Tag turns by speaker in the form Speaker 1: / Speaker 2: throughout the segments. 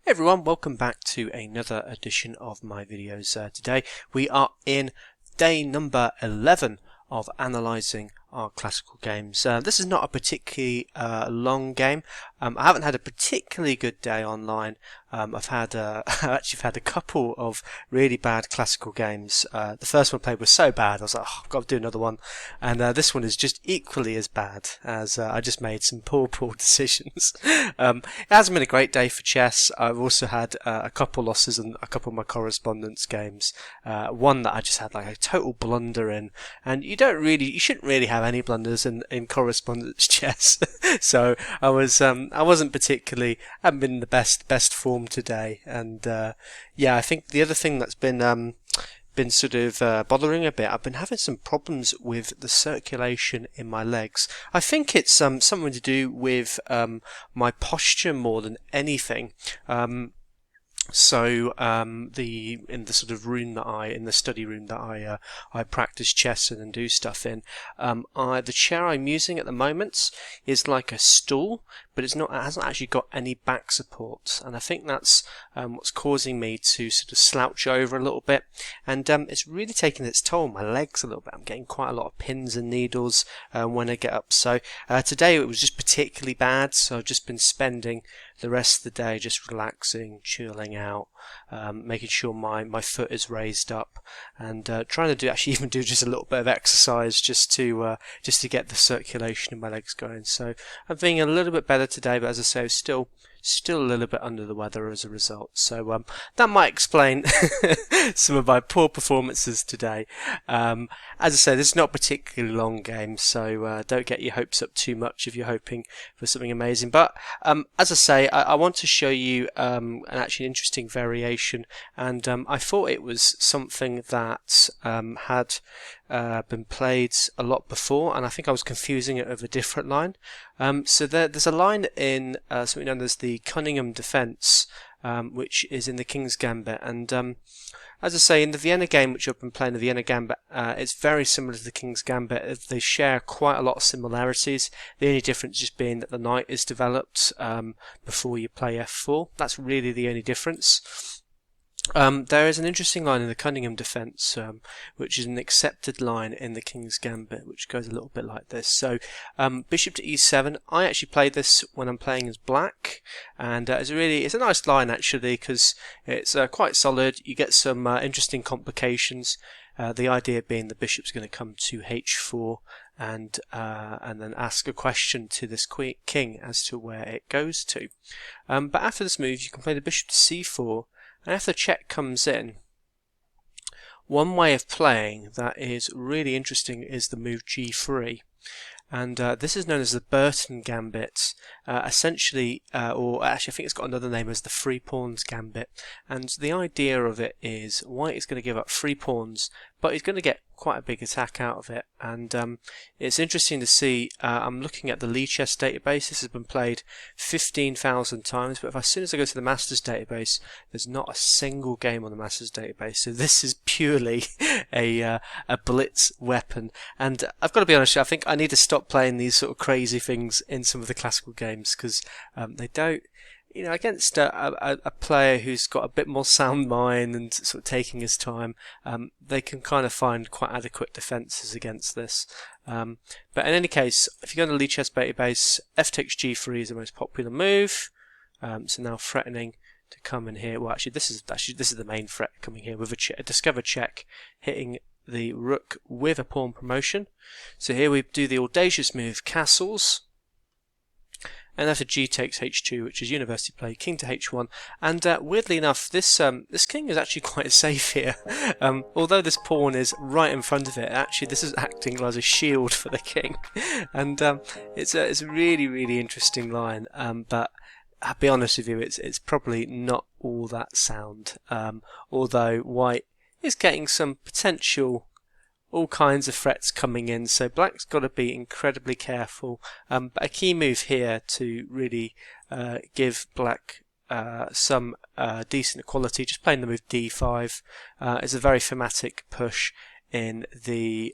Speaker 1: Hey everyone, welcome back to another edition of my videos. Today we are in day number 11 of analysing our classical games. This is not a particularly long game. I haven't had a particularly good day online. I've actually had a couple of really bad classical games. The first one I played was so bad I was like, oh, I've got to do another one, and this one is just equally as bad, as I just made some poor decisions. It hasn't been a great day for chess. I've also had a couple losses in a couple of my correspondence games. One that I just had like a total blunder in, and you shouldn't really have any blunders in correspondence chess. So I wasn't particularly, haven't been in the best form today, and yeah, I think the other thing that's been sort of bothering a bit, I've been having some problems with the circulation in my legs. I think it's something to do with my posture more than anything. So in the sort of room in the study room that I practice chess in and do stuff in, the chair I'm using at the moment is like a stool, but it hasn't actually got any back support, and I think that's what's causing me to sort of slouch over a little bit, and it's really taking its toll on my legs a little bit. I'm getting quite a lot of pins and needles when I get up. So today it was just particularly bad, so I've just been spending the rest of the day just relaxing, chilling out, making sure my foot is raised up, and trying to even do just a little bit of exercise just to get the circulation in my legs going. So I'm feeling a little bit better today, but as I say, still a little bit under the weather as a result. So that might explain some of my poor performances today. As I say, this is not a particularly long game, so don't get your hopes up too much if you're hoping for something amazing. But as I say, I want to show you an actually interesting variation, and I thought it was something that had been played a lot before, and I think I was confusing it with a different line. So there's a line in something known as the Cunningham defence, which is in the King's Gambit, and as I say, in the Vienna game, which I've been playing, the Vienna Gambit, it's very similar to the King's Gambit. They share quite a lot of similarities, the only difference just being that the knight is developed before you play f4. That's really the only difference. There is an interesting line in the Cunningham defence, which is an accepted line in the King's Gambit, which goes a little bit like this. So, bishop to e7. I actually play this when I'm playing as black, and it's a nice line actually, because it's quite solid. You get some interesting complications. The idea being the bishop's going to come to h4 and then ask a question to this king as to where it goes to. But after this move, you can play the bishop to c4. And if the check comes in, one way of playing that is really interesting is the move g3. And this is known as the Bertin Gambit, essentially, or actually I think it's got another name as the Three Pawns Gambit. And the idea of it is white is going to give up 3 pawns, but he's going to get quite a big attack out of it. And it's interesting to see. I'm looking at the Lichess database. This has been played 15,000 times, but as soon as I go to the Masters database, there's not a single game on the Masters database. So this is purely a blitz weapon. And I've got to be honest, I think I need to stop playing these sort of crazy things in some of the classical games, because they don't. Against a player who's got a bit more sound mind and sort of taking his time, they can kind of find quite adequate defences against this. But in any case, if you go to the Lichess database, f takes g3 is the most popular move. So now threatening to come in here. Well, actually, this is the main threat coming here with a discover check, hitting the rook with a pawn promotion. So here we do the audacious move castles. And after g takes h2, which is university play, king to h1, and weirdly enough, this king is actually quite safe here. Although this pawn is right in front of it, actually this is acting as a shield for the king, and it's a really interesting line. But I'll be honest with you, it's probably not all that sound. Although white is getting some potential. All kinds of threats coming in, so black's got to be incredibly careful. But a key move here to really give black some decent equality, just playing the move d5, is a very thematic push in these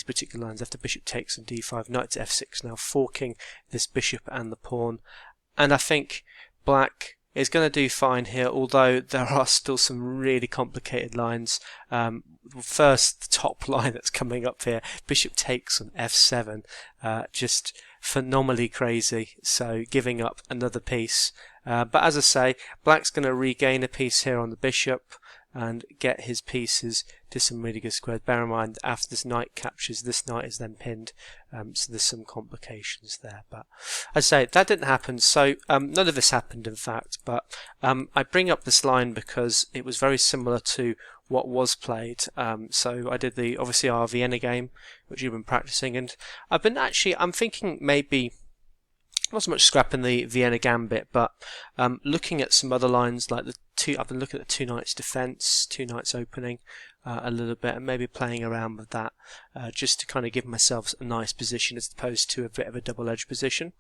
Speaker 1: particular lines. After bishop takes on d5, knight to f6, now forking this bishop and the pawn. And I think black is going to do fine here, although there are still some really complicated lines. First, the top line that's coming up here, bishop takes on f7, just phenomenally crazy, so giving up another piece. But as I say, black's going to regain a piece here on the bishop and get his pieces to some really good squares. Bear in mind, after this knight captures, this knight is then pinned, so there's some complications there. But as I say, that didn't happen, so none of this happened in fact, but I bring up this line because it was very similar to what was played. So I did obviously our Vienna game, which you've been practicing, and I'm thinking maybe not so much scrapping the Vienna Gambit, but looking at some other lines like I've been looking at the two knights defense, two knights opening a little bit, and maybe playing around with that just to kind of give myself a nice position as opposed to a bit of a double-edged position.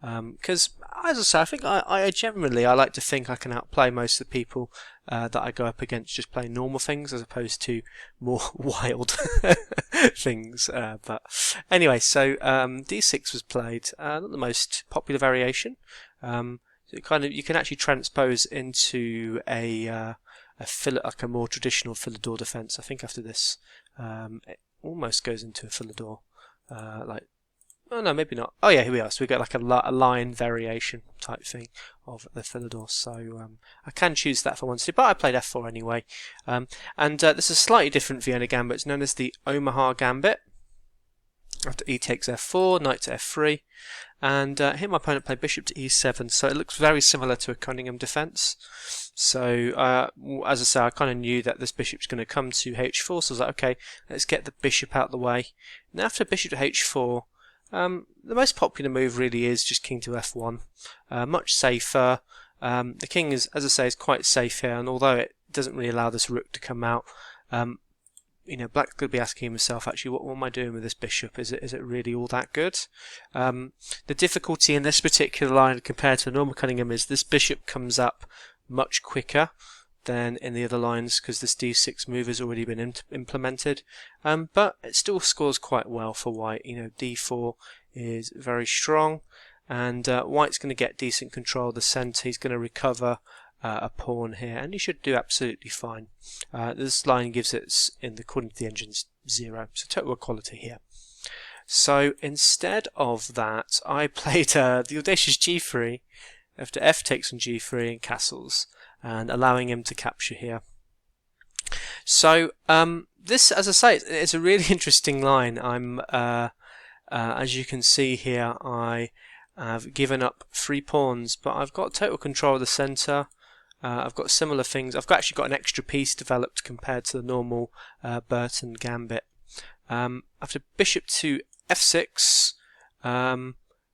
Speaker 1: Because as I say, I think I generally like to think I can outplay most of the people that I go up against just playing normal things as opposed to more wild things. But anyway, so d6 was played, not the most popular variation. You can actually transpose into a like a more traditional Philidor defense. I think after this, it almost goes into a Philidor, oh no, maybe not. Oh yeah, here we are. So we get like a line variation type thing of the Philidor. So I can choose that if I want to, but I played f4 anyway. And this is a slightly different Vienna Gambit. It's known as the Omaha Gambit. After e takes f4, knight to f3, and here my opponent played bishop to e7, so it looks very similar to a Cunningham defense. So as I say, I kind of knew that this bishop's going to come to h4, so I was like, okay, let's get the bishop out of the way. And after bishop to h4, the most popular move really is just king to f1, much safer. The king is, as I say, is quite safe here, and although it doesn't really allow this rook to come out, Black could be asking himself, actually, what am I doing with this bishop? Is it really all that good? The difficulty in this particular line compared to a normal Cunningham is this bishop comes up much quicker than in the other lines because this d6 move has already been implemented. But it still scores quite well for white. d4 is very strong, and white's going to get decent control of the centre. He's going to recover a pawn here, and he should do absolutely fine. This line gives it, according to the engines, 0, so total equality here. So instead of that, I played the audacious g3 after f takes on g3 and castles, and allowing him to capture here. So this, as I say, it's a really interesting line. As you can see here, I have given up 3 pawns, but I've got total control of the centre. I've got similar things. I've actually got an extra piece developed compared to the normal Bertin Gambit. After bishop to f6,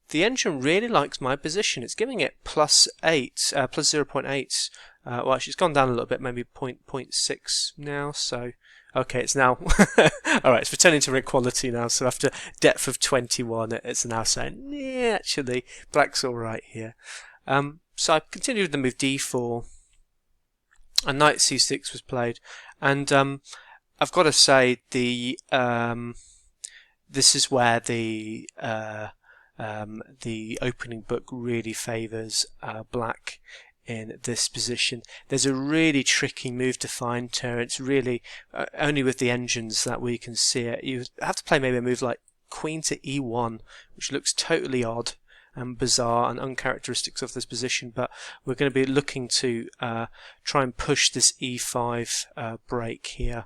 Speaker 1: the engine really likes my position. It's giving it plus 0.8. Well, actually, it's gone down a little bit, maybe 0.6 now. So, okay, it's now all right. It's returning to equality now. So after depth of 21, it's now saying, yeah, actually, black's all right here. So I continued with the move d4, and knight c6 was played, and I've got to say this is where the opening book really favours black in this position. There's a really tricky move to find here. It's really only with the engines that we can see it. You have to play maybe a move like queen to e1, which looks totally odd and bizarre and uncharacteristics of this position, but we're going to be looking to try and push this e5 break here.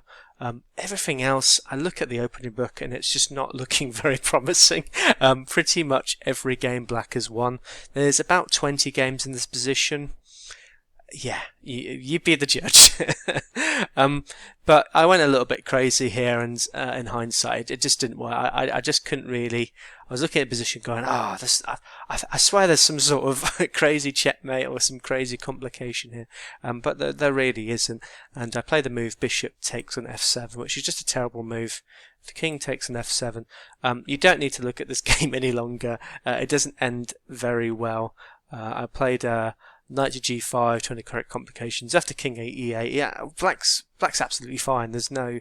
Speaker 1: Everything else, I look at the opening book and it's just not looking very promising. Pretty much every game black has won. There's about 20 games in this position. Yeah, you be the judge. But I went a little bit crazy here, and in hindsight, it just didn't work. I just couldn't really. I was looking at the position, going, I swear there's some sort of crazy checkmate or some crazy complication here, but there really isn't. And I play the move bishop takes on f7, which is just a terrible move. The king takes on f7. You don't need to look at this game any longer. It doesn't end very well. I played knight to g5, trying to correct complications. After king e8, yeah, black's absolutely fine. There's no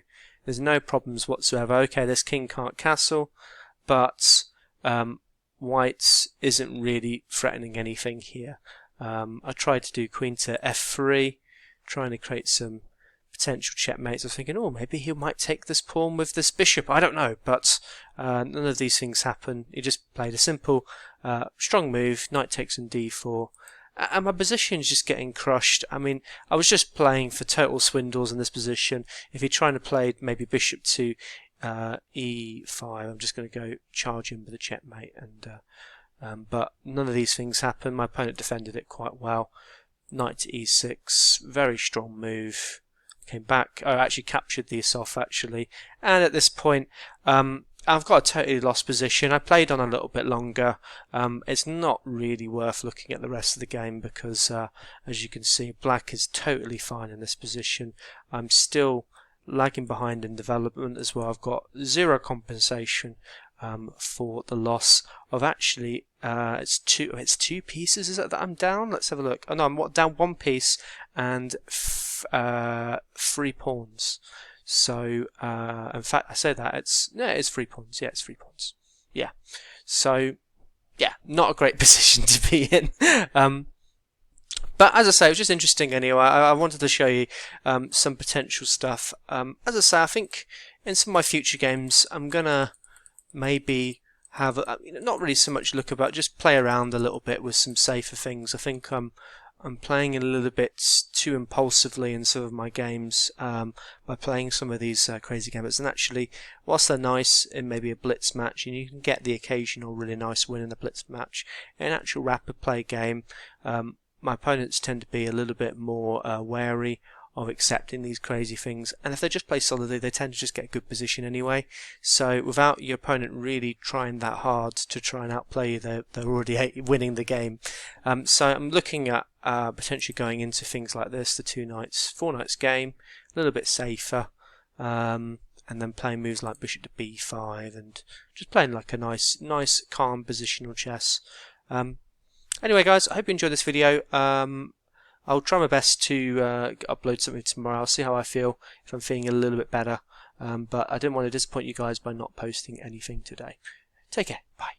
Speaker 1: problems whatsoever. Okay, this king can't castle, but white isn't really threatening anything here. I tried to do queen to f3, trying to create some potential checkmates. I was thinking, oh, maybe he might take this pawn with this bishop. I don't know, but none of these things happen. He just played a simple, strong move. Knight takes on d4. And my position's just getting crushed. I mean, I was just playing for total swindles in this position. If you're trying to play maybe bishop to e5, I'm just going to go charge him with a checkmate. But none of these things happened. My opponent defended it quite well. Knight to e6, very strong move. Came back. I actually captured the Asof actually. And at this point, I've got a totally lost position. I played on a little bit longer. It's not really worth looking at the rest of the game because, as you can see, black is totally fine in this position. I'm still lagging behind in development as well. I've got zero compensation for the loss of actually it's two pieces. Is that I'm down? Let's have a look. Oh no, I'm down one piece and 3 pawns. So, in fact, I say that it's 3 pawns. Yeah, it's 3 pawns. Yeah. So, yeah, not a great position to be in. But as I say, it was just interesting anyway. I wanted to show you some potential stuff. As I say, I think in some of my future games, I'm gonna maybe have not really so much look about, just play around a little bit with some safer things. I think I'm playing a little bit too impulsively in some of my games by playing some of these crazy gambits. And actually, whilst they're nice in maybe a blitz match, and you can get the occasional really nice win in a blitz match, in an actual rapid play game, my opponents tend to be a little bit more wary of accepting these crazy things, and if they just play solidly, they tend to just get a good position anyway. So without your opponent really trying that hard to try and outplay you, they're already winning the game. So I'm looking at potentially going into things like this, the 2 knights, 4 knights game, a little bit safer, and then playing moves like bishop to b5, and just playing like a nice calm positional chess. Anyway guys, I hope you enjoyed this video. I'll try my best to upload something tomorrow. I'll see how I feel, if I'm feeling a little bit better. But I didn't want to disappoint you guys by not posting anything today. Take care. Bye.